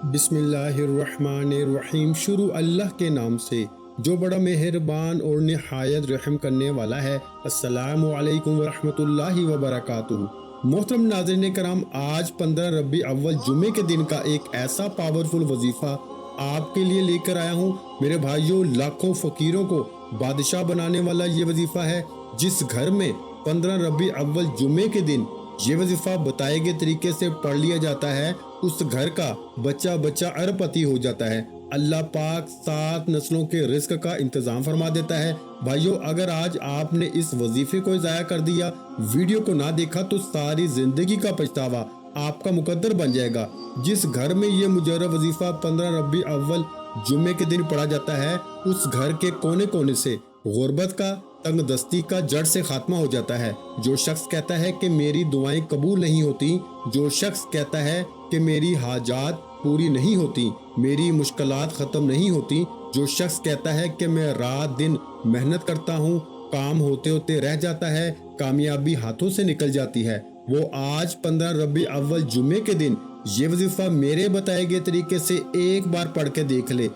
बिस्मिल्लाहिर्रहमानिर्रहीम। शुरू अल्लाह के नाम से जो बड़ा मेहरबान और निहायत रहम करने वाला है। अस्सलामु अलैकुम वरहमतुल्लाहि वबरकातुहू। मोहतरम नाज़रीन कराम, आज 15 रबी अव्वल जुमे के दिन का एक ऐसा पावरफुल वजीफ़ा आपके लिए लेकर आया हूँ। मेरे भाइयों, लाखों फ़कीरों को बादशाह बनाने वाला ये वजीफ़ा है। जिस घर में 15 रबी अव्वल जुमे के दिन ये वजीफ़ा बताए गए तरीके से पढ़ लिया जाता है, उस घर का बच्चा बच्चा अरबपति हो जाता है। अल्लाह पाक 7 नस्लों के रिस्क का इंतजाम फरमा देता है। भाइयों, अगर आज आपने इस वजीफे को ज़ाया कर दिया, वीडियो को ना देखा, तो सारी जिंदगी का पछतावा आपका मुकद्दर बन जाएगा। जिस घर में ये मुजर्रब वजीफा 15 रबी अव्वल जुमे के दिन पढ़ा जाता है, उस घर के कोने कोने से गुर्बत का, तंग दस्ती का जड़ से खात्मा हो जाता है। जो शख्स कहता है कि मेरी दुआएं कबूल नहीं होती, जो शख्स कहता है कि मेरी हाजात पूरी नहीं होती, मेरी मुश्किलात ख़त्म नहीं होती, जो शख्स कहता है कि मैं रात दिन मेहनत करता हूँ, काम होते होते रह जाता है, कामयाबी हाथों से निकल जाती है, वो आज 15 रबी अव्वल जुमे के दिन ये वजीफ़ा मेरे बताए गए तरीके से एक बार पढ़ के देख ले।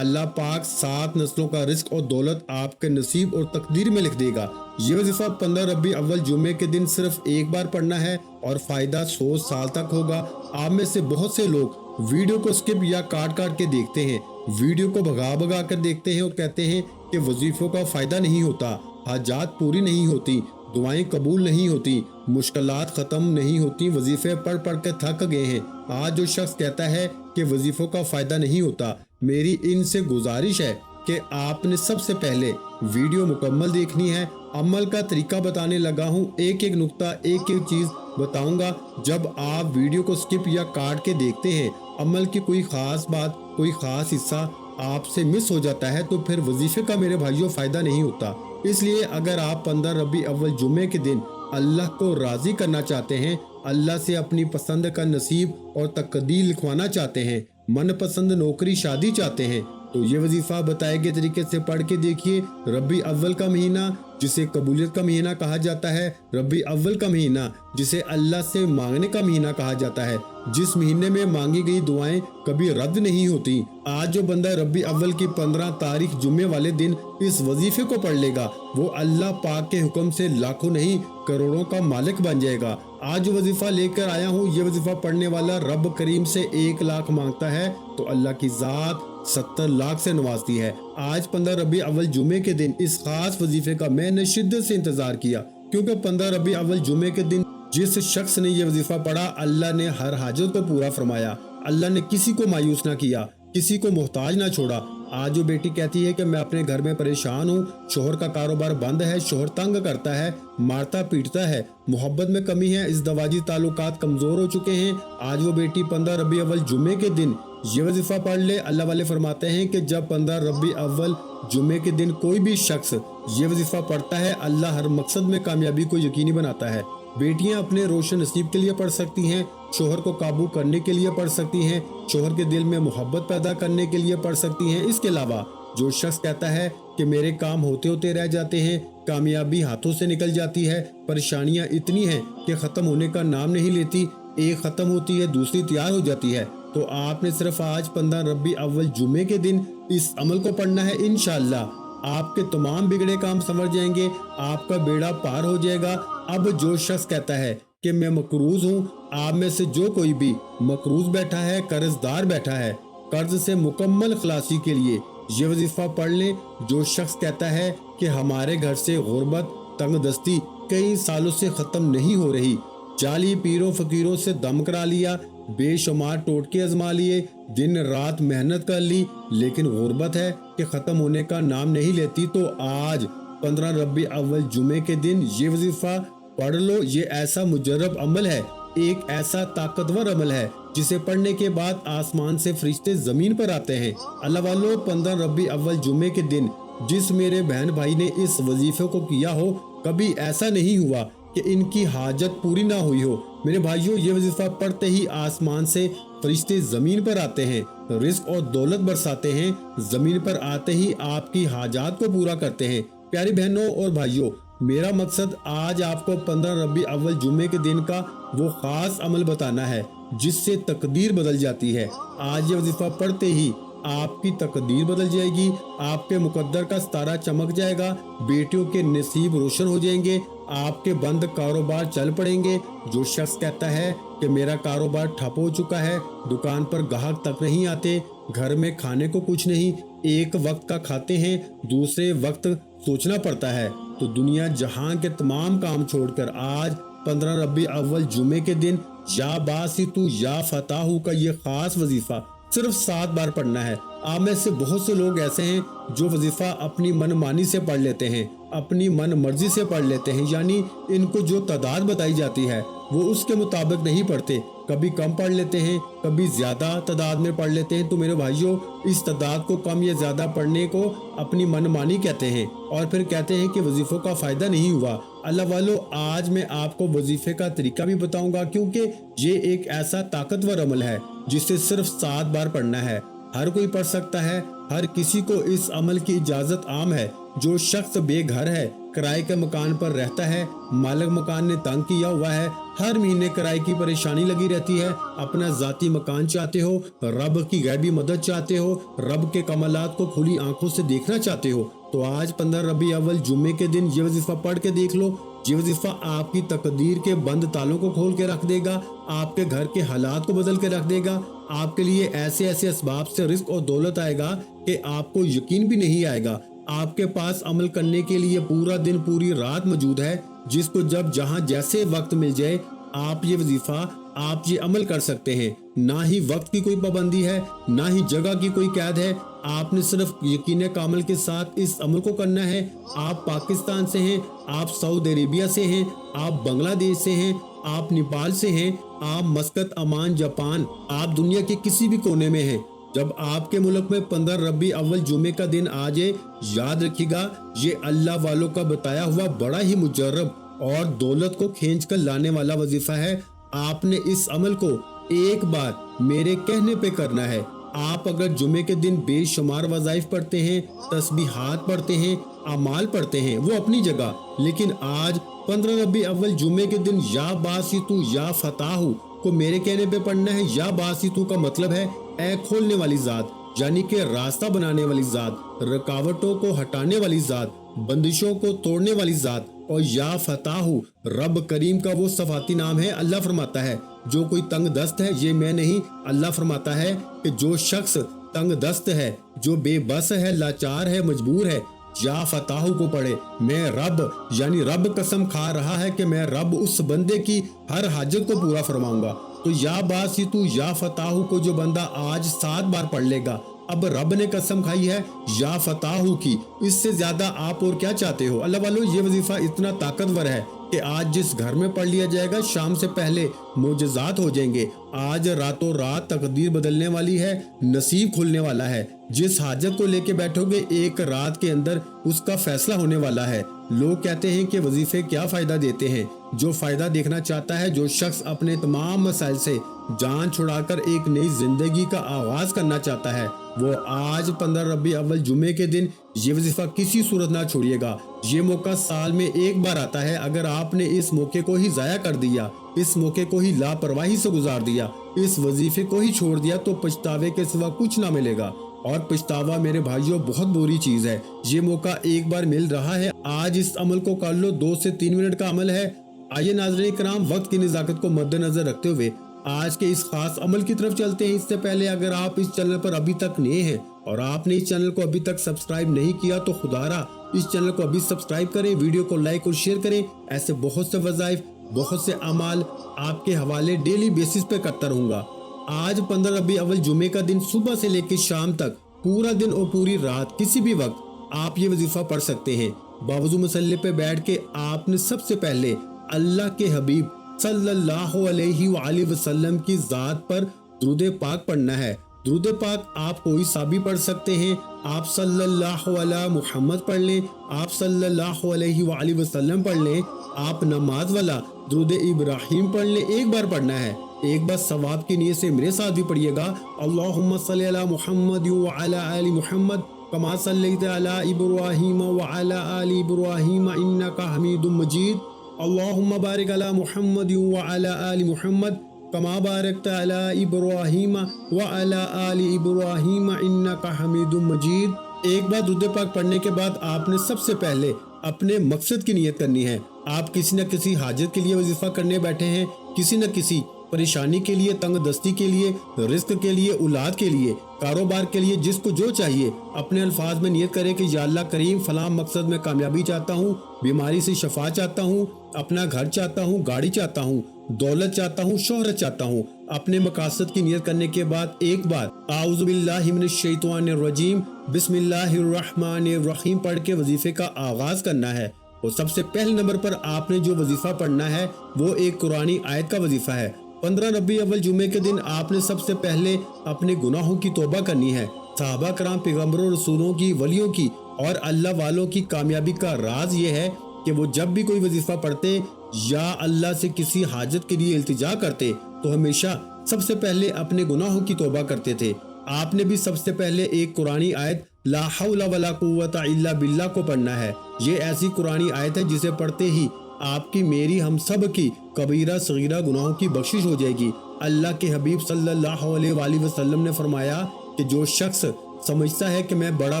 अल्लाह पाक 7 नस्लों का रिस्क और दौलत आपके नसीब और तकदीर में लिख देगा। ये वजीफा 15 रबी अव्वल जुमे के दिन सिर्फ एक बार पढ़ना है और फायदा 100 साल तक होगा। आप में से बहुत से लोग वीडियो को स्किप या काट काट के देखते हैं, वीडियो को भगा भगा कर देखते हैं और कहते हैं कि वजीफों का फायदा नहीं होता, हाजात पूरी नहीं होती, दुआएं कबूल नहीं होती, मुश्किलात ख़त्म नहीं होती, वजीफे पढ़ पढ़ के थक गए हैं। आज जो शख्स कहता है कि वजीफों का फ़ायदा नहीं होता, मेरी इनसे गुजारिश है कि आपने सबसे पहले वीडियो मुकम्मल देखनी है। अमल का तरीका बताने लगा हूँ, एक एक नुक्ता, एक एक चीज़ बताऊंगा। जब आप वीडियो को स्किप या काट के देखते हैं, अमल की कोई ख़ास बात, कोई ख़ास हिस्सा आपसे मिस हो जाता है, तो फिर वजीफे का मेरे भाइयों फ़ायदा नहीं होता। इसलिए अगर आप 15 रबी अव्वल जुमे के दिन अल्लाह को राज़ी करना चाहते हैं, अल्लाह से अपनी पसंद का नसीब और तकदीर लिखवाना चाहते हैं, मनपसंद नौकरी शादी चाहते हैं, तो ये वजीफ़ा बताए गए तरीके से पढ़ के देखिए। रबी अव्वल का महीना जिसे कबूलियत का महीना कहा जाता है, रबी अव्वल का महीना जिसे अल्लाह से मांगने का महीना कहा जाता है, जिस महीने में मांगी गई दुआएं कभी रद्द नहीं होती। आज जो बंदा रबी अव्वल की 15 तारीख जुम्मे वाले दिन इस वजीफे को पढ़ लेगा, वो अल्लाह पाक के हुक्म से लाखों नहीं करोड़ों का मालिक बन जाएगा। आज जो वजीफा लेकर आया हूँ, ये वजीफा पढ़ने वाला रब करीम से 1 लाख मांगता है तो अल्लाह की ज़ात 70 लाख से नवाजती है। आज 15 रबी अव्वल जुमे के दिन इस खास वजीफे का मैंने शिद्दत से इंतजार किया, क्योंकि 15 रबी अव्वल जुमे के दिन जिस शख्स ने ये वजीफा पढ़ा, अल्लाह ने हर हाजत को पूरा फरमाया। अल्लाह ने किसी को मायूस ना किया, किसी को मोहताज ना छोड़ा। आज जो बेटी कहती है कि मैं अपने घर में परेशान हूँ, शोहर का कारोबार बंद है, शोहर तंग करता है, मारता पीटता है, मोहब्बत में कमी है, इस दवाजी ताल्लुकात कमजोर हो चुके हैं, आज वो बेटी 15 रबी अव्वल जुमे के दिन ये वजीफा पढ़ ले। अल्लाह वाले फरमाते हैं कि जब 15 रबी अव्वल जुमे के दिन कोई भी शख्स ये वजीफा पढ़ता है, अल्लाह हर मकसद में कामयाबी को यकीनी बनाता है। बेटियां अपने रोशन नसीब के लिए पढ़ सकती हैं, शोहर को काबू करने के लिए पढ़ सकती हैं, शोहर के दिल में मोहब्बत पैदा करने के लिए पढ़ सकती हैं। इसके अलावा जो शख्स कहता है कि मेरे काम होते होते रह जाते हैं, कामयाबी हाथों से निकल जाती है, परेशानियां इतनी हैं कि ख़त्म होने का नाम नहीं लेती, एक ख़त्म होती है दूसरी तैयार हो जाती है, तो आपने सिर्फ आज 15 रबी अव्वल जुमे के दिन इस अमल को पढ़ना है। इंशाअल्लाह आपके तमाम बिगड़े काम समझ जाएंगे, आपका बेड़ा पार हो जाएगा। अब जो शख्स कहता है कि मैं मकरूज हूँ, आप में से जो कोई भी मकरूज बैठा है, कर्जदार बैठा है, कर्ज से मुकम्मल खलासी के लिए ये वजीफा पढ़ लें। जो शख्स कहता है कि हमारे घर से गुर्बत, तंग दस्ती कई सालों से ख़त्म नहीं हो रही, जाली पीरों फकीरों से दम करा लिया, बेशुमार टोटके आजमा लिए, दिन रात मेहनत कर ली, लेकिन गुर्बत है कि ख़त्म होने का नाम नहीं लेती, तो आज 15 रबी अव्वल जुमे के दिन ये वजीफा पढ़ लो। ये ऐसा मुजर्रब अमल है, एक ऐसा ताकतवर अमल है जिसे पढ़ने के बाद आसमान से फरिश्ते ज़मीन पर आते हैं। अल्लाह वालों, 15 रबी अव्वल जुमे के दिन जिस मेरे बहन भाई ने इस वजीफे को किया हो, कभी ऐसा नहीं हुआ कि इनकी हाजत पूरी ना हुई हो। मेरे भाइयों, ये वजीफा पढ़ते ही आसमान से फरिश्ते ज़मीन पर आते हैं, रिस्क और दौलत बरसाते हैं, ज़मीन पर आते ही आपकी हाजात को पूरा करते हैं। प्यारी बहनों और भाइयों, मेरा मकसद आज आपको 15 रबी अव्वल जुमे के दिन का وہ خاص عمل بتانا ہے جس سے تقدیر بدل جاتی ہے۔ آج یہ وظیفہ پڑھتے ہی آپ کی تقدیر بدل جائے گی، آپ کے مقدر کا ستارہ چمک جائے گا، بیٹیوں کے نصیب روشن ہو جائیں گے، آپ کے بند کاروبار چل پڑیں گے۔ جو شخص کہتا ہے کہ میرا کاروبار ٹھپ ہو چکا ہے، دکان پر گاہک تک نہیں آتے، گھر میں کھانے کو کچھ نہیں، ایک وقت کا کھاتے ہیں، دوسرے وقت سوچنا پڑتا ہے، تو دنیا جہاں کے تمام کام چھوڑ کر آج 15 ربیع اول جمعے کے دن یا باسطو یا فتاحو کا یہ خاص وظیفہ صرف 7 بار پڑھنا ہے۔ آپ میں سے بہت سے لوگ ایسے ہیں جو وظیفہ اپنی من مانی سے پڑھ لیتے ہیں، اپنی من مرضی سے پڑھ لیتے ہیں، یعنی ان کو جو تعداد بتائی جاتی ہے وہ اس کے مطابق نہیں پڑھتے، کبھی کم پڑھ لیتے ہیں، کبھی زیادہ تعداد میں پڑھ لیتے ہیں۔ تو میرے بھائیوں، اس تعداد کو کم یا زیادہ پڑھنے کو اپنی من مانی کہتے ہیں، اور پھر کہتے ہیں کہ وظیفوں کا فائدہ نہیں ہوا۔ اللہ والو، آج میں آپ کو وظیفے کا طریقہ بھی بتاؤں گا، کیونکہ یہ ایک ایسا طاقتور عمل ہے جسے صرف 7 بار پڑھنا ہے۔ ہر کوئی پڑھ سکتا ہے، ہر کسی کو اس عمل کی اجازت عام ہے۔ جو شخص بے گھر ہے، کرائے کے مکان پر رہتا ہے، مالک مکان نے تنگ کیا ہوا ہے، ہر مہینے کرائے کی پریشانی لگی رہتی ہے، اپنا ذاتی مکان چاہتے ہو، رب کی غیبی مدد چاہتے ہو، رب کے کمالات کو کھلی آنکھوں سے دیکھنا چاہتے ہو، تو آج 15 ربیع اول جمعے کے دن یہ وظیفہ پڑھ کے دیکھ لو۔ یہ وظیفہ آپ کی تقدیر کے بند تالوں کو کھول کے رکھ دے گا، آپ کے گھر کے حالات کو بدل کے رکھ دے گا، آپ کے لیے ایسے ایسے اسباب سے رزق اور دولت آئے گا کہ آپ کو یقین بھی نہیں آئے گا۔ آپ کے پاس عمل کرنے کے لیے پورا دن پوری رات موجود ہے، جس کو جب جہاں جیسے وقت مل جائے آپ یہ وظیفہ آپ یہ عمل کر سکتے ہیں۔ نہ ہی وقت کی کوئی پابندی ہے، نہ ہی جگہ کی کوئی قید ہے، آپ نے صرف یقین کامل کے ساتھ اس عمل کو کرنا ہے۔ آپ پاکستان سے ہیں، آپ سعودی عربیہ سے ہیں، آپ بنگلہ دیش سے ہیں، آپ نیپال سے ہیں، آپ مسقط، عمان، جاپان، آپ دنیا کے کسی بھی کونے میں ہیں، جب آپ کے ملک میں 15 ربیع اول جمعے کا دن آ جائے، یاد رکھیے گا یہ اللہ والوں کا بتایا ہوا بڑا ہی مجرب اور دولت کو کھینچ کر لانے والا وظیفہ ہے۔ آپ نے اس عمل کو ایک بار میرے کہنے پہ کرنا ہے۔ آپ اگر جمعے کے دن بے شمار وظائف پڑھتے ہیں، تسبیحات پڑھتے ہیں، اعمال پڑھتے ہیں، وہ اپنی جگہ، لیکن آج 15 ربیع اول جمعے کے دن یا باسطو یا فتاحو کو میرے کہنے پہ پڑھنا ہے۔ یا باسطو کا مطلب ہے اے کھولنے والی ذات، یعنی کہ راستہ بنانے والی ذات، رکاوٹوں کو ہٹانے والی ذات، بندشوں کو توڑنے والی ذات، اور یا فتاحو رب کریم کا وہ صفاتی نام ہے۔ اللہ فرماتا ہے جو کوئی تنگ دست ہے، یہ میں نہیں، اللہ فرماتا ہے کہ جو شخص تنگ دست ہے، جو بے بس ہے، لاچار ہے، مجبور ہے، یا فتاحو کو پڑھے۔ میں رب، یعنی رب قسم کھا رہا ہے کہ میں رب اس بندے کی ہر حاجت کو پورا فرماؤں گا۔ تو یا باسطو یا فتاحو کو جو بندہ آج 7 بار پڑھ لے گا، اب رب نے قسم کھائی ہے یا فتاحو کی، اس سے زیادہ آپ اور کیا چاہتے ہو؟ اللہ والو، یہ وظیفہ اتنا طاقتور ہے کہ آج جس گھر میں پڑھ لیا جائے گا، شام سے پہلے معجزات ہو جائیں گے۔ آج راتوں رات تقدیر بدلنے والی ہے، نصیب کھلنے والا ہے۔ جس حاجت کو لے کے بیٹھو گے، ایک رات کے اندر اس کا فیصلہ ہونے والا ہے۔ لوگ کہتے ہیں کہ وظیفے کیا فائدہ دیتے ہیں؟ جو فائدہ دیکھنا چاہتا ہے، جو شخص اپنے تمام مسائل سے جان چھڑا کر ایک نئی زندگی کا آغاز کرنا چاہتا ہے، وہ آج 15 ربیع اول جمعے کے دن یہ وظیفہ کسی صورت نہ چھوڑیے گا۔ یہ موقع سال میں ایک بار آتا ہے، اگر آپ نے اس موقع کو ہی ضائع کر دیا، اس موقع کو ہی لاپرواہی سے گزار دیا، اس وظیفے کو ہی چھوڑ دیا، تو پچھتاوے کے سوا کچھ نہ ملے گا۔ اور پچھتاوا میرے بھائیوں بہت بری چیز ہے۔ یہ موقع ایک بار مل رہا ہے، آج اس عمل کو کر لو۔ 2 سے 3 منٹ کا عمل ہے۔ آئیے ناظرین کرام، وقت کی نزاکت کو مد نظر رکھتے ہوئے آج کے اس خاص عمل کی طرف چلتے ہیں۔ اس سے پہلے اگر آپ اس چینل پر ابھی تک نئے ہیں اور آپ نے اس چینل کو ابھی تک سبسکرائب نہیں کیا، تو خدا را اس چینل کو ابھی سبسکرائب کریں، ویڈیو کو لائک اور شیئر کریں۔ ایسے بہت سے وظائف، بہت سے اعمال آپ کے حوالے ڈیلی بیسس پہ کرتا رہوں گا۔ آج 15 ربیع اول جمعے کا دن، صبح سے لے کے شام تک پورا دن اور پوری رات کسی بھی وقت آپ یہ وظیفہ پڑھ سکتے ہیں۔ باوضو مصلی پہ بیٹھ کے آپ نے سب سے پہلے اللہ کے حبیب صلی اللہ علیہ وآلہ وسلم کی ذات پر درود پاک پڑھنا ہے۔ درود پاک آپ کوئی سا بھی پڑھ سکتے ہیں۔ آپ صلی اللہ علیہ محمد پڑھ لیں، آپ صلی اللہ علیہ وآلہ وسلم پڑھ لیں، آپ نماز والا درود ابراہیم پڑھ لیں۔ ایک بار پڑھنا ہے، ایک بار ثواب کی نیت سے میرے ساتھ بھی پڑھیے گا۔ اللہم صلی علی محمد وعلی آل محمد کما صلیت علی ابراہیم وعلی آل ابراہیم انک حمید مجید۔ अल्लाहुम्मा बारिक अला मुहम्मद व अला आलि मुहम्मद कमा बारकता अला इब्राहीम व अला आलि इब्राहीम इन्नका हमीदुम मजीद। एक बार दुरूद पाक पढ़ने के बाद आपने सबसे पहले अपने मकसद की नियत करनी है। आप किसी न किसी हाजत के लिए वजीफा करने बैठे हैं, किसी न किसी परेशानी के लिए, तंग दस्ती के लिए, रिस्क के लिए, औलाद के लिए, कारोबार के लिए, जिसको जो चाहिए अपने अल्फाज में नियत करे कि या अल्लाह करीम फलां मकसद में कामयाबी चाहता हूँ, बीमारी से शफा चाहता हूँ, अपना घर चाहता हूँ, गाड़ी चाहता हूँ, दौलत चाहता हूँ, शोहरत चाहता हूँ। अपने मकासद की नियत करने के बाद एक बार आऊज़ु बिल्लाहि मिनश शैतानिर रजीम बिस्मिल्लाहिर रहमानिर रहीम पढ़ के वजीफे का आगाज करना है। और सबसे पहले नंबर पर आपने जो वजीफा पढ़ना है वो एक कुरानी आयत का वजीफा है। 15 रबी अव्वल जुमे के दिन आपने सबसे पहले अपने गुनाहों की तौबा करनी है। सहाबा कराम, पैगम्बरों, रसूलों की, वलियों की और अल्लाह वालों की कामयाबी का राज ये है कि वो जब भी कोई वजीफा पढ़ते या अल्लाह से किसी हाजत के लिए इल्तिजा करते तो हमेशा सबसे पहले अपने गुनाहों की तौबा करते थे। आपने भी सबसे पहले एक कुरानी आयत ला हौला वला कुव्वता इल्ला बिल्लाह को पढ़ना है। ये ऐसी कुरानी आयत है जिसे पढ़ते ही आपकी, मेरी, हम सब की कबीरा सगीरा गुनाहों की बख्शिश हो जाएगी। अल्लाह के हबीब सल्लल्लाहु अलैहि वसल्लम ने फरमाया कि जो शख्स समझता है कि मैं बड़ा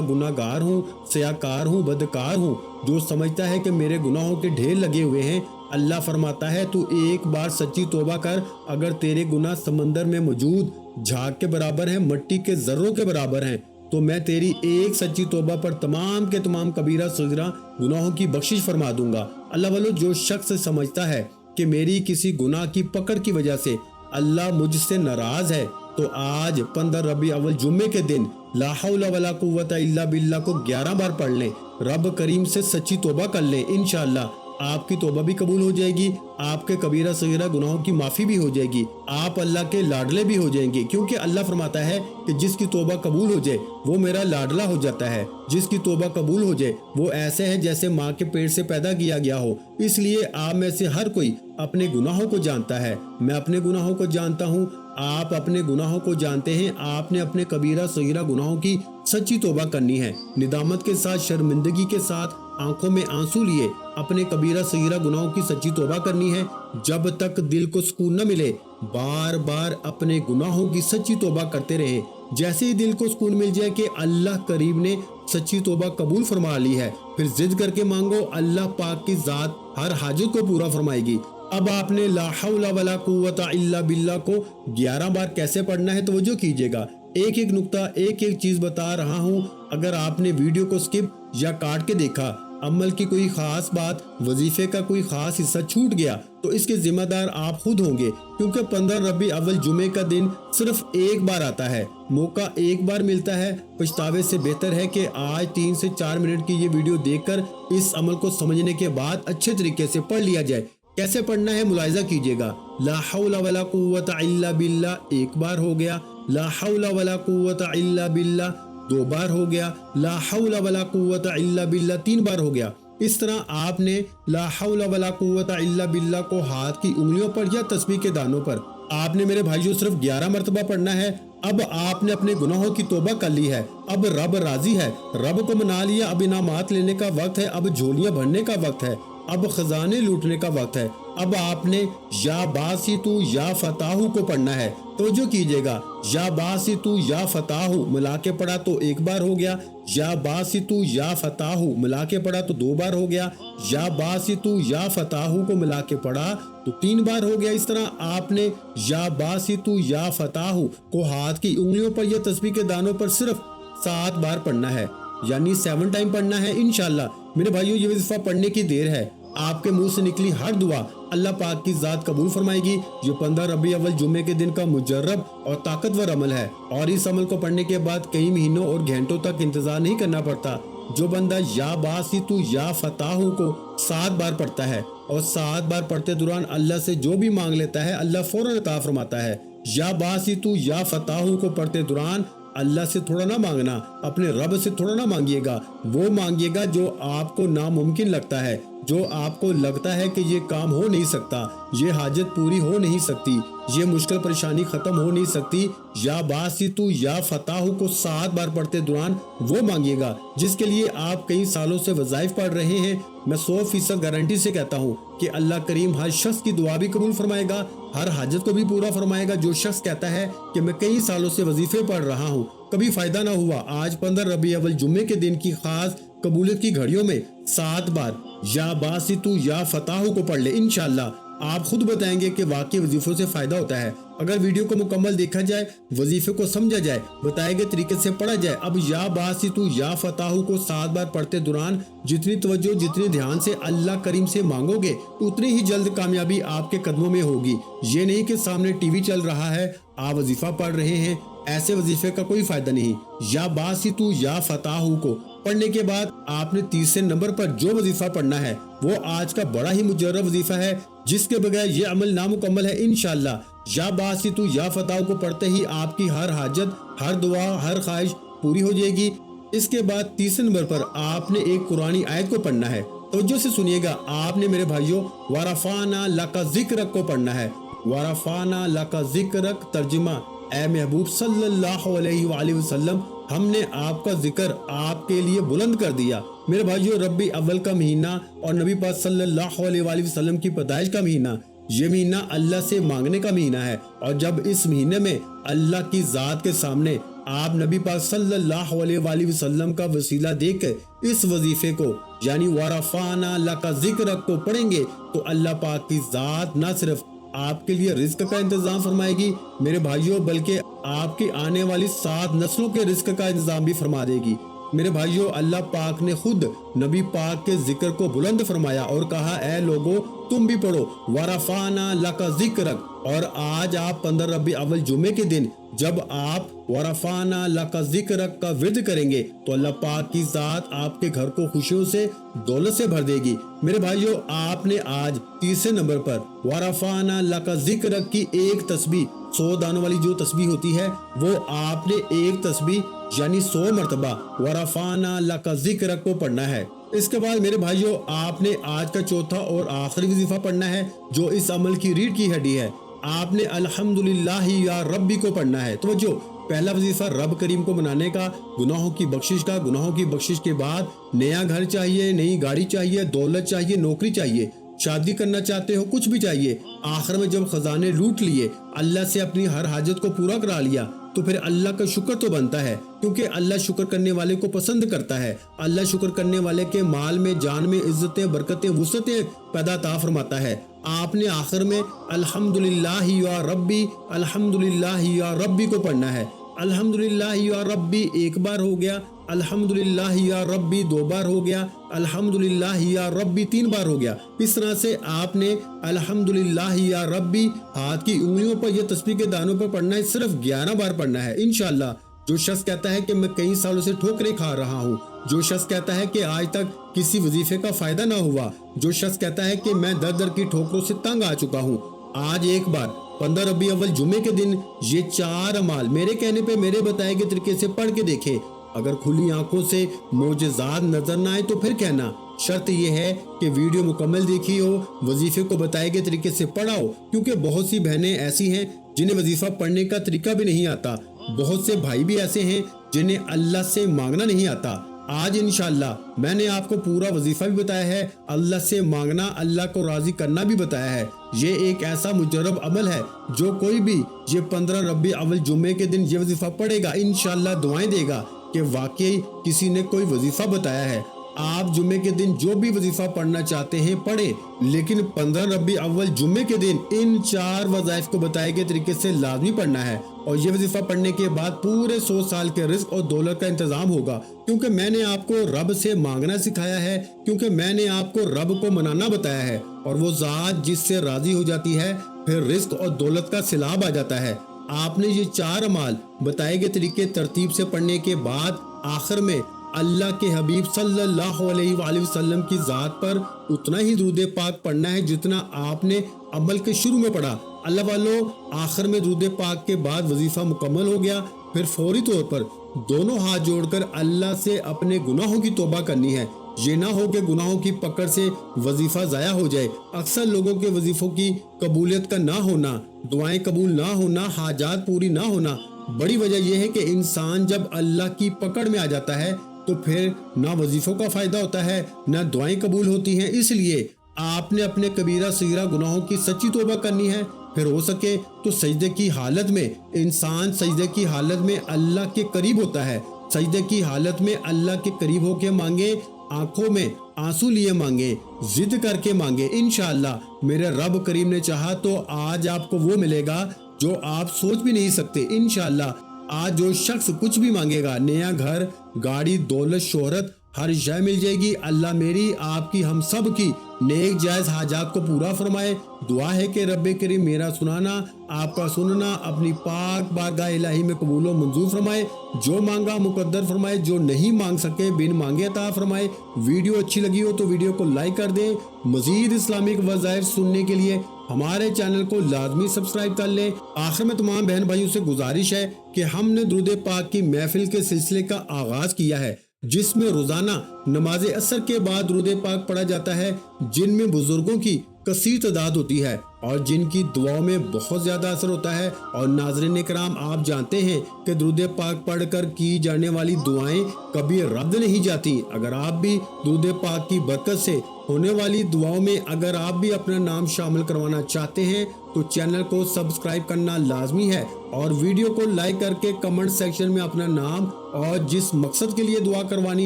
गुनाहगार हूँ, सयाकार हूँ, बदकार हूँ, जो समझता है कि मेरे गुनाहों के ढेर लगे हुए हैं, अल्लाह फरमाता है तू एक बार सच्ची तौबा कर। अगर तेरे गुनाह समंदर में मौजूद झाग के बराबर हैं, मिट्टी के जर्रों के बराबर हैं, तो मैं तेरी एक सच्ची तौबा पर तमाम के तमाम कबीरा सगीरा गुनाहों की बख्शिश फरमा दूंगा। अल्लाह वालों, जो शख्स समझता है कि मेरी किसी गुनाह की पकड़ की वजह से अल्लाह मुझसे नाराज है, तो आज 15 रबी अव्वल जुम्मे के दिन ला हौला वला कुव्वता इल्ला बिल्लाह को 11 बार पढ़ लें, रब करीम से सच्ची तौबा कर लें। इंशाअल्लाह आपकी तौबा भी कबूल हो जाएगी, आपके कबीरा सगीरा गुनाहों की माफ़ी भी हो जाएगी, आप अल्लाह के लाडले भी हो जाएंगे। क्योंकि अल्लाह फरमाता है कि जिसकी तौबा कबूल हो जाए वो मेरा लाडला हो जाता है। जिसकी तौबा कबूल हो जाए वो ऐसे है जैसे माँ के पेट से पैदा किया गया हो। इसलिए आप में से हर कोई अपने गुनाहों को जानता है, मैं अपने गुनाहों को जानता हूँ, आप अपने गुनाहों को जानते हैं। आपने अपने कबीरा सगीरा गुनाहों की सच्ची तौबा करनी है, निदामत के साथ, शर्मिंदगी के साथ, आंखों में आंसू लिए अपने कबीरा सगीरा गुनाहों की सच्ची तौबा करनी है। जब तक दिल को सुकून न मिले बार बार अपने गुनाहों की सच्ची तौबा करते रहे। जैसे ही दिल को सुकून मिल जाए कि अल्लाह करीम ने सच्ची तौबा कबूल फरमा ली है, फिर जिद करके मांगो, अल्लाह पाक की जात हर हाजत को पूरा फरमाएगी। अब आपने ला हौला वला कुव्वता इल्ला बिल्लाह को 11 बार कैसे पढ़ना है तवज्जो कीजिएगा। एक एक नुक्ता, एक एक चीज बता रहा हूँ। अगर आपने वीडियो को स्किप या काट के देखा, अमल की कोई खास बात, वजीफे का कोई खास हिस्सा छूट गया, तो इसके जिम्मेदार आप खुद होंगे। क्योंकि 15 रबी अव्वल जुमे का दिन सिर्फ एक बार आता है, मौका एक बार मिलता है। पछतावे से बेहतर है कि आज 3 से 4 मिनट की ये वीडियो देखकर इस अमल को समझने के बाद अच्छे तरीके से पढ़ लिया जाए। कैसे पढ़ना है मुलाहिजा कीजिएगा। ला हौला वला कुव्वता इल्ला बिल्लाह एक बार हो गया, ला हौला वला कुव्वता इल्ला बिल्लाह 2 बार हो गया, ला हौला वला कुव्वता इल्ला बिल्लाह 3 बार हो गया। इस तरह आपने ला हौला वला कुव्वता इल्ला बिल्लाह को हाथ की उंगलियों पर या तस्बीह के दानों पर आपने मेरे भाइयों सिर्फ 11 मरतबा पढ़ना है। अब आपने अपने गुनाहों की तौबा कर ली है, अब रब राजी है, रब को मना लिया। अब इनामात लेने का वक्त है, अब झोलियां भरने का वक्त है, अब खजाने लूटने का वक्त है। अब आपने या बासितु या फताहु को पढ़ना है। तो जो कीजिएगा, या बासितु या फताहु मिला के पढ़ा तो 1 बार हो गया, या बासितु या फताहु मिला के पढ़ा तो 2 बार हो गया, या बासितु या फताहु को मिला के पढ़ा तो 3 बार हो गया। इस तरह आपने या बासितु या फताहु को हाथ की उंगलियों पर या तस्बीह के दानों पर सिर्फ 7 बार पढ़ना है, यानी 7 टाइम पढ़ना है। इंशाल्लाह मेरे भाइयों, ये वजीफा पढ़ने की देर है, आपके मुंह से निकली हर दुआ अल्लाह पाक की जात कबूल फरमाएगी। ये 15 रबी अव्वल जुम्मे के दिन का मुजर्रब और ताकतवर अमल है, और इस अमल को पढ़ने के बाद कई महीनों और घंटों तक इंतजार नहीं करना पड़ता। जो बंदा या बासितु या फताहु को 7 बार पढ़ता है और 7 बार पढ़ते दौरान अल्लाह से जो भी मांग लेता है, अल्लाह फौरन अता फरमाता है। या बासितु या फताहु को पढ़ते दौरान اللہ سے تھوڑا نہ مانگنا، اپنے رب سے تھوڑا نہ مانگیے گا، وہ مانگیے گا جو آپ کو ناممکن لگتا ہے، جو آپ کو لگتا ہے کہ یہ کام ہو نہیں سکتا، یہ حاجت پوری ہو نہیں سکتی، یہ مشکل پریشانی ختم ہو نہیں سکتی۔ یا باسطو یا فتاح کو 7 بار پڑھتے دوران وہ مانگیے گا جس کے لیے آپ کئی سالوں سے وظائف پڑھ رہے ہیں۔ میں 100% گارنٹی سے کہتا ہوں کہ اللہ کریم ہر شخص کی دعا بھی قبول فرمائے گا، ہر حاجت کو بھی پورا فرمائے گا۔ جو شخص کہتا ہے کہ میں کئی سالوں سے وظیفے پڑھ رہا ہوں، کبھی فائدہ نہ ہوا، آج 15 ربیع الاول جمعے کے دن کی خاص قبولیت کی گھڑیوں میں 7 بار یا باسطو یا فتاح کو پڑھ لے، انشاءاللہ آپ خود بتائیں گے کہ واقعی وظیفوں سے فائدہ ہوتا ہے۔ اگر ویڈیو کو مکمل دیکھا جائے، وظیفے کو سمجھا جائے، بتائے گئے طریقے سے پڑھا جائے، اب یا باسطو یا فتاح کو 7 بار پڑھتے دوران جتنی توجہ، جتنی دھیان سے اللہ کریم سے مانگو گے، اتنی ہی جلد کامیابی آپ کے قدموں میں ہوگی۔ یہ نہیں کہ سامنے ٹی وی چل رہا ہے، آپ وظیفہ پڑھ رہے ہیں، ایسے وظیفے کا کوئی فائدہ نہیں۔ یا باسطو یا فتاح کو پڑھنے کے بعد آپ نے تیسرے نمبر پر جو وظیفہ پڑھنا ہے وہ آج کا بڑا ہی مجرب وظیفہ ہے، جس کے بغیر یہ عمل نامکمل ہے۔ انشاءاللہ یا باسطو یا فتاح کو پڑھتے ہی آپ کی ہر حاجت، ہر دعا، ہر خواہش پوری ہو جائے گی۔ اس کے بعد تیسرے نمبر پر آپ نے ایک قرآنی آیت کو پڑھنا ہے۔ توجہ سے سنیے گا، آپ نے میرے بھائیوں وَرَفَعْنَا لَكَ ذِكْرَكَ کو پڑھنا ہے۔ وَرَفَعْنَا لَكَ ذِكْرَكَ ترجمہ، اے محبوب صلی اللہ علیہ وآلہ وسلم، ہم نے آپ کا ذکر آپ کے لیے بلند کر دیا۔ میرے بھائیوں، ربیع اول کا مہینہ اور نبی پاک صلی اللہ علیہ وآلہ وسلم کی پیدائش کا مہینہ، یہ مہینہ اللہ سے مانگنے کا مہینہ ہے، اور جب اس مہینے میں اللہ کی ذات کے سامنے آپ نبی پاک صلی اللہ علیہ وآلہ وسلم کا وسیلہ دیکھ کر اس وظیفے کو یعنی وَرَفَعْنَا لَكَ ذِكْرَكَ کو پڑھیں گے تو اللہ پاک کی ذات نہ صرف آپ کے لیے رزق کا انتظام فرمائے گی میرے بھائیوں، بلکہ آپ کی آنے والی 7 نسلوں کے رزق کا انتظام بھی فرما دے گی۔ میرے بھائیوں، اللہ پاک نے خود نبی پاک کے ذکر کو بلند فرمایا اور کہا، اے لوگو تم بھی پڑھو وَرَفَعْنَا لَكَ ذِكْرَكَ۔ اور آج آپ 15 ربیع اول جمعے کے دن جب آپ وَرَفَعْنَا لَكَ ذِكْرَكَ کا ورد کریں گے تو اللہ پاک کی ذات آپ کے گھر کو خوشیوں سے، دولت سے بھر دے گی۔ میرے بھائیوں، آپ نے آج تیسرے نمبر پر وَرَفَعْنَا لَكَ ذِكْرَكَ کی ایک تسبیح، 100 دانوں والی جو تسبیح ہوتی ہے، وہ آپ نے ایک تسبیح یعنی 100 مرتبہ وَرَفَعْنَا لَكَ ذِكْرَكَ کو پڑھنا ہے۔ اس کے بعد میرے بھائیوں، آپ نے آج کا چوتھا اور آخری وظیفہ پڑھنا ہے جو اس عمل کی ریڑھ کی ہڈی ہے۔ آپ نے الحمدللہ یا ربی کو پڑھنا ہے۔ توجہ، پہلا وظیفہ رب کریم کو منانے کا، گناہوں کی بخشش کا۔ گناہوں کی بخشش کے بعد نیا گھر چاہیے، نئی گاڑی چاہیے، دولت چاہیے، نوکری چاہیے، شادی کرنا چاہتے ہو، کچھ بھی چاہیے۔ آخر میں جب خزانے لوٹ لیے، اللہ سے اپنی ہر حاجت کو پورا کرا لیا، تو پھر اللہ کا شکر تو بنتا ہے، کیونکہ اللہ شکر کرنے والے کو پسند کرتا ہے۔ اللہ شکر کرنے والے کے مال میں، جان میں عزتیں، برکتیں، وسعتیں پیدا عطا فرماتا ہے۔ آپ نے آخر میں الحمدللہ یا ربی، الحمدللہ یا ربی کو پڑھنا ہے۔ الحمدللہ یا ربی ایک بار ہو گیا، الحمدللہ یا ربی 2 بار ہو گیا، الحمدللہ یا ربی 3 بار ہو گیا۔ اس طرح سے آپ نے الحمدللہ یا ربی ہاتھ کی انگلیوں پر یا تسبیح کے دانوں پر پڑھنا ہے، صرف 11 بار پڑھنا ہے انشاءاللہ۔ جو شخص کہتا ہے کہ میں کئی سالوں سے ٹھوکریں کھا رہا ہوں، جو شخص کہتا ہے کہ آج تک کسی وظیفے کا فائدہ نہ ہوا، جو شخص کہتا ہے کہ میں در در کی ٹھوکروں سے تنگ آ چکا ہوں، آج ایک بار 15 ربیع اول جمعے کے دن یہ 4 اعمال میرے کہنے پہ، میرے بتائے گئے طریقے سے پڑھ کے دیکھیں۔ اگر کھلی آنکھوں سے معجزات نظر نہ آئے تو پھر کہنا، شرط یہ ہے کہ ویڈیو مکمل دیکھی ہو، وظیفے کو بتائے گئے طریقے سے پڑھا ہو، کیونکہ بہت سی بہنیں ایسی ہیں جنہیں وظیفہ پڑھنے کا طریقہ بھی نہیں آتا، بہت سے بھائی بھی ایسے ہیں جنہیں اللہ سے مانگنا نہیں آتا۔ آج انشاءاللہ میں نے آپ کو پورا وظیفہ بھی بتایا ہے، اللہ سے مانگنا، اللہ کو راضی کرنا بھی بتایا ہے۔ یہ ایک ایسا مجرب عمل ہے، جو کوئی بھی یہ 15 ربیع اول جمعے کے دن یہ وظیفہ پڑھے گا، انشاءاللہ دعائیں دے گا کہ واقعی کسی نے کوئی وظیفہ بتایا ہے۔ آپ جمعے کے دن جو بھی وظیفہ پڑھنا چاہتے ہیں پڑھیں، لیکن 15 ربیع اول جمعے کے دن ان 4 وظائف کو بتائے گئے طریقے سے لازمی پڑھنا ہے، اور یہ وظیفہ پڑھنے کے بعد پورے 100 سال کے رزق اور دولت کا انتظام ہوگا، کیونکہ میں نے آپ کو رب سے مانگنا سکھایا ہے، کیونکہ میں نے آپ کو رب کو منانا بتایا ہے، اور وہ ذات جس سے راضی ہو جاتی ہے پھر رزق اور دولت کا سیلاب آ جاتا ہے۔ آپ نے یہ 4 اعمال بتائے گئے طریقے ترتیب سے پڑھنے کے بعد آخر میں اللہ کے حبیب صلی اللہ علیہ وآلہ وسلم کی ذات پر اتنا ہی درود پاک پڑھنا ہے جتنا آپ نے عمل کے شروع میں پڑھا۔ اللہ والو، آخر میں درود پاک کے بعد وظیفہ مکمل ہو گیا، फिर फौरी तौर पर दोनों हाथ जोड़कर अल्लाह से अपने गुनाहों की तौबा करनी है। ये ना हो कि गुनाहों की पकड़ से वजीफा ज़ाया हो जाए। अक्सर लोगों के वजीफों की कबूलियत का ना होना, दुआएं कबूल ना होना, हाजात पूरी ना होना, बड़ी वजह यह है कि इंसान जब अल्लाह की पकड़ में आ जाता है तो फिर ना वजीफों का फायदा होता है, ना दुआएं कबूल होती हैं। इसलिए आपने अपने कबीरा सगीरा गुनाहों की सच्ची तौबा करनी है। फिर हो सके तो सजदे की हालत में, इंसान सजदे की हालत में अल्लाह के करीब होता है। सजदे की हालत में अल्लाह के करीब होके मांगे, आंखों में आंसू लिए मांगे, जिद करके मांगे। इंशाअल्लाह मेरे रब करीम ने चाहा तो आज आपको वो मिलेगा जो आप सोच भी नहीं सकते। इंशाअल्लाह आज जो शख्स कुछ भी मांगेगा, नया घर, गाड़ी, दौलत, शोहरत, हर शय मिल जाएगी। अल्लाह मेरी, आपकी, हम सब की नेक जायज हाजात को पूरा फरमाए। दुआ है कि रब्बे करीम मेरा सुनाना, आपका सुनना अपनी पाक बारगाह इलाही में कबूल व मंजूर फरमाए। जो मांगा मुकद्दर फरमाए, जो नहीं मांग सके बिन मांगे अता फरमाए। वीडियो अच्छी लगी हो तो वीडियो को लाइक कर दें। मजीद इस्लामिक वज़ाइफ सुनने के लिए हमारे चैनल को लाजमी सब्सक्राइब कर लें। आखिर में तमाम बहन भाइयों से गुजारिश है कि हमने दुरूद पाक की महफिल के सिलसिले का आगाज किया है, जिसमें रोजाना नमाज असर के बाद दुरूद पाक पढ़ा जाता है, जिनमें बुजुर्गों की कसीर तादाद होती है और जिनकी दुआओं में बहुत ज्यादा असर होता है। और नाज़रीन किराम, आप जानते हैं कि दुरूद पाक पढ़कर की जाने वाली दुआएं कभी रद्द नहीं जाती। अगर आप भी दुरूद पाक की बरकत से होने वाली दुआओं में अगर आप भी अपना नाम शामिल करवाना चाहते हैं तो चैनल को सब्सक्राइब करना लाजमी है और वीडियो को लाइक करके कमेंट सेक्शन में अपना नाम और जिस मकसद के लिए दुआ करवानी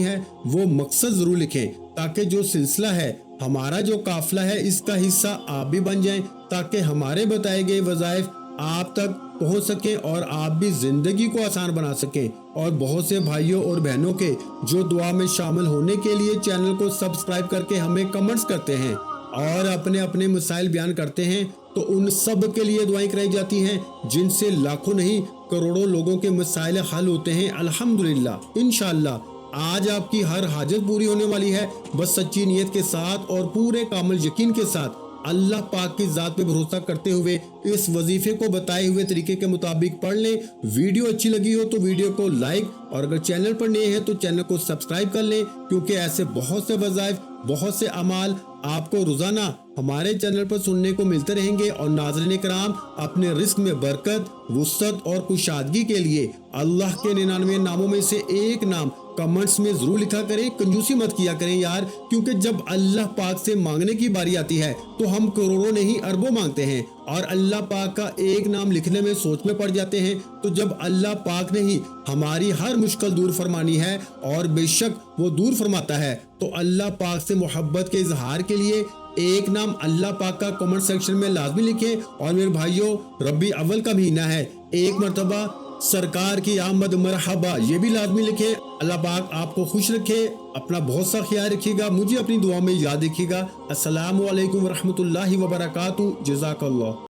है वो मकसद जरूर लिखें, ताकि जो सिलसिला है, हमारा जो काफिला है, इसका हिस्सा आप भी बन जाएं, ताकि हमारे बताए गए वज़ाइफ आप तक पहुंच सके और आप भी जिंदगी को आसान बना सकें। और बहुत से भाइयों और बहनों के जो दुआ में शामिल होने के लिए चैनल को सब्सक्राइब करके हमें कमेंट्स करते हैं और अपने अपने मसाइल बयान करते हैं, तो उन सब के लिए दुआएं कराई जाती हैं, जिनसे लाखों नहीं करोड़ों लोगों के मसाइल हल होते हैं अल्हम्दुलिल्लाह। इंशाअल्लाह आज आपकी हर हाजत पूरी होने वाली है, बस सच्ची नीयत के साथ और पूरे कामिल यकीन के साथ अल्लाह पाक की जात पे भरोसा करते हुए इस वजीफे को बताए हुए तरीके के मुताबिक पढ़ लें। वीडियो अच्छी लगी हो तो वीडियो को लाइक और अगर चैनल पर नए हैं तो चैनल को सब्सक्राइब कर लें, क्योंकि ऐसे बहुत से वज़ाइफ, बहुत से अमाल आपको रोजाना हमारे चैनल पर सुनने को मिलते रहेंगे। और नाज़रीन किराम, अपने रिस्क में बरकत, वुसअत और कुशादगी के लिए अल्लाह के 99 नामों में से एक नाम कमेंट्स में जरूर लिखा करें। कंजूसी मत किया करें यार, क्योंकि जब अल्लाह पाक से मांगने की बारी आती है तो हम करोड़ों नहीं अरबों मांगते हैं और अल्लाह पाक का एक नाम लिखने में सोच में पड़ जाते हैं। तो जब अल्लाह पाक ने ही हमारी हर मुश्किल दूर फरमानी है और बेशक वो दूर फरमाता है, तो अल्लाह पाक से मोहब्बत के इजहार के लिए एक नाम अल्लाह पाक का कमेंट सेक्शन में लाजमी लिखें। और मेरे भाइयों, रबी अव्वल का महीना है, एक मरतबा सरकार की आमद मरहबा ये भी लाजमी लिखें। अल्लाह पाक आपको खुश रखे, अपना बहुत सा ख्याल रखिएगा, मुझे अपनी दुआ में याद रखिएगा। अस्सलामु अलैकुम व रहमतुल्लाहि व बरकातहू। जज़ाकल्लाह।